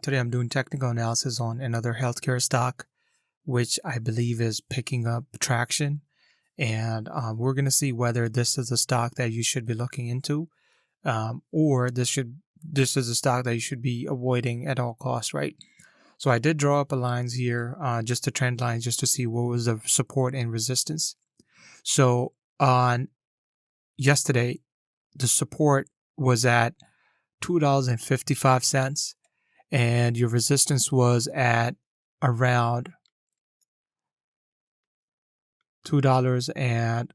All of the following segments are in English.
Today I'm doing technical analysis on another healthcare stock, which I believe is picking up traction. And we're going to see whether this is a stock that you should be looking into, or this is a stock that you should be avoiding at all costs, right? So I did draw up a lines here, just the trend lines, just to see what was the support and resistance. So on yesterday, the support was at $2.55, and your resistance was at around $2 and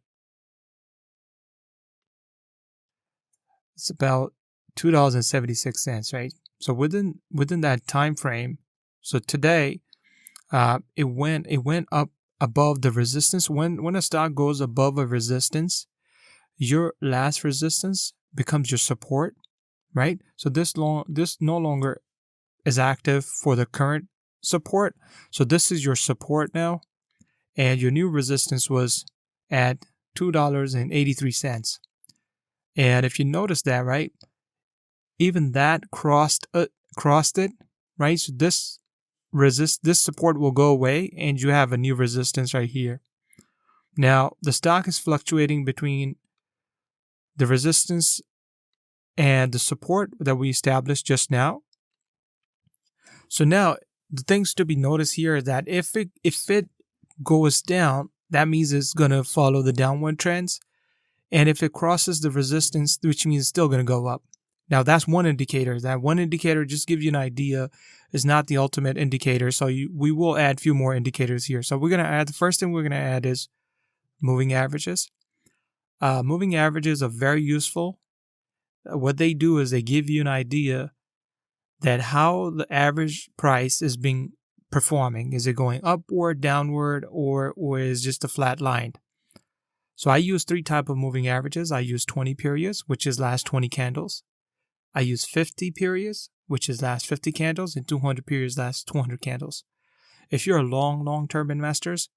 it's about $2.76, right? So within that time frame, so today it went up above the resistance. When a stock goes above a resistance, your last resistance becomes your support, right? So this no longer is active for the current support. So this is your support now, and your new resistance was at $2.83. And if you notice that, right, even that crossed it, right? So this support will go away, and you have a new resistance right here. Now the stock is fluctuating between the resistance and the support that we established just now. So now the things to be noticed here is that if it goes down, that means it's going to follow the downward trends. And if it crosses the resistance, which means it's still going to go up. Now that's one indicator. That one indicator just gives you an idea. Is not the ultimate indicator. So we will add a few more indicators here. So we're going to add, the first thing we're going to add is moving averages. Moving averages are very useful. What they do is they give you an idea that how the average price is being performing. Is it going upward, downward, or is just a flat line? So I use three types of moving averages. I use 20 periods, which is last 20 candles. I use 50 periods, which is last 50 candles, and 200 periods, last 200 candles. If you're a long-term investors,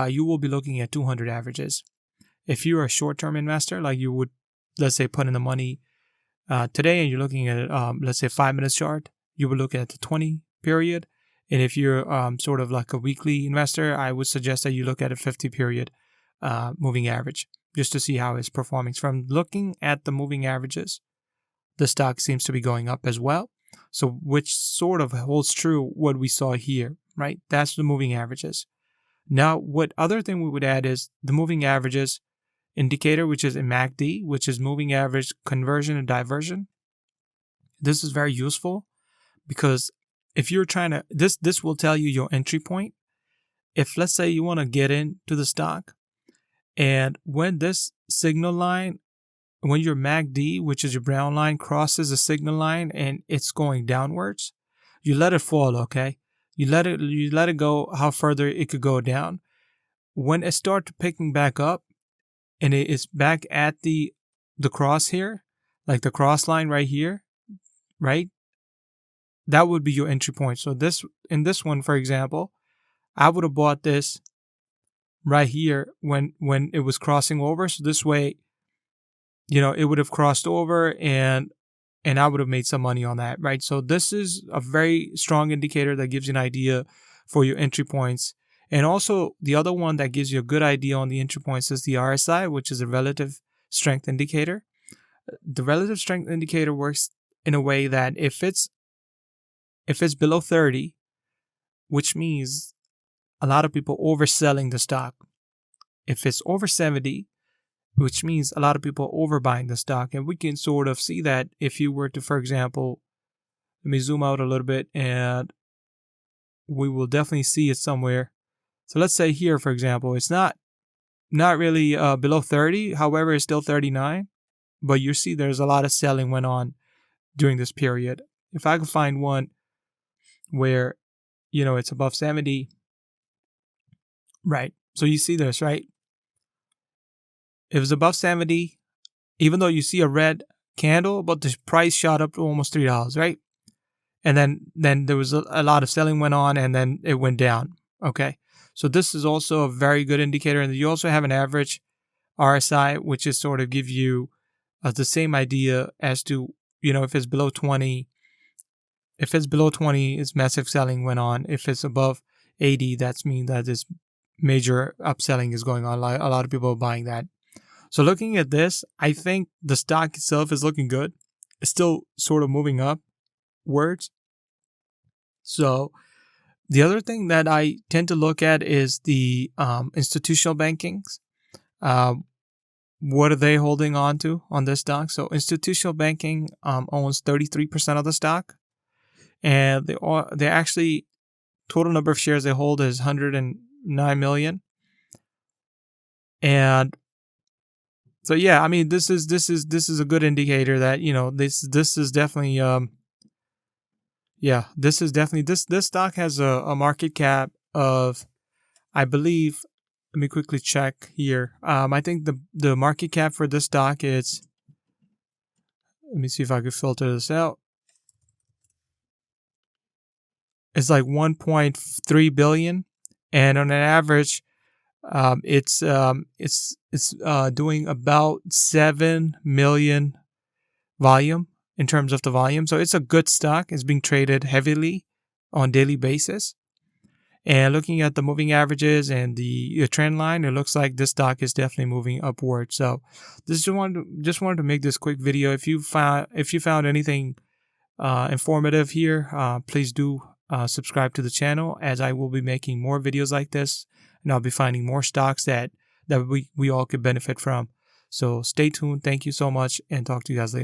you will be looking at 200 averages. If you're a short-term investor, like you would, let's say, put in the money today, and you're looking at, let's say, 5 minutes chart, you would look at the 20 period. And if you're sort of like a weekly investor, I would suggest that you look at a 50 period moving average, just to see how it's performing. From looking at the moving averages, the stock seems to be going up as well. So which sort of holds true what we saw here, right? That's the moving averages. Now, what other thing we would add is the moving averages indicator, which is a MACD, which is moving average conversion and diversion. This is very useful because if you're trying to, this will tell you your entry point. If let's say you want to get into the stock, and when this signal line, when your MACD, which is your brown line, crosses a signal line and it's going downwards, you let it fall, okay? You let it go how further it could go down. When it starts picking back up and it is back at the cross here, like the cross line right here, right? That would be your entry point. So in this one, for example, I would have bought this right here when it was crossing over. So this way, it would have crossed over and I would have made some money on that, right? So this is a very strong indicator that gives you an idea for your entry points. And also the other one that gives you a good idea on the entry points is the RSI, which is a relative strength indicator. The relative strength indicator works in a way that if it's below 30, which means a lot of people overselling the stock. If it's over 70, which means a lot of people overbuying the stock. And we can sort of see that if you were to, for example, let me zoom out a little bit and we will definitely see it somewhere. So let's say here, for example, it's not really below 30. However, it's still 39. But you see there's a lot of selling went on during this period. If I could find one where, it's above 70, right? So you see this, right? It was above 70, even though you see a red candle, but the price shot up to almost $3, right? And then there was a lot of selling went on, and then it went down, okay? So this is also a very good indicator. And you also have an average RSI, which is sort of give you the same idea as to, if it's below 20, if it's below 20, it's massive selling went on. If it's above 80, that's mean that this major upselling is going on. A lot of people are buying that. So looking at this, I think the stock itself is looking good. It's still sort of moving upwards. So the other thing that I tend to look at is the institutional bankings. What are they holding on to on this stock? So institutional banking owns 33% of the stock, and they actually total number of shares they hold is 109 million. And so yeah, I mean this is a good indicator that this is definitely this stock has a market cap of, I believe, let me quickly check here. I think the market cap for this stock is, let me see if I can filter this out. It's like 1.3 billion, and on an average, it's doing about 7 million volume in terms of the volume. So it's a good stock. It's being traded heavily on daily basis. And looking at the moving averages and the trend line, it looks like this stock is definitely moving upward. So just wanted to make this quick video. If you found anything informative here, please do subscribe to the channel, as I will be making more videos like this, and I'll be finding more stocks that we all could benefit from. So stay tuned. Thank you so much, and talk to you guys later.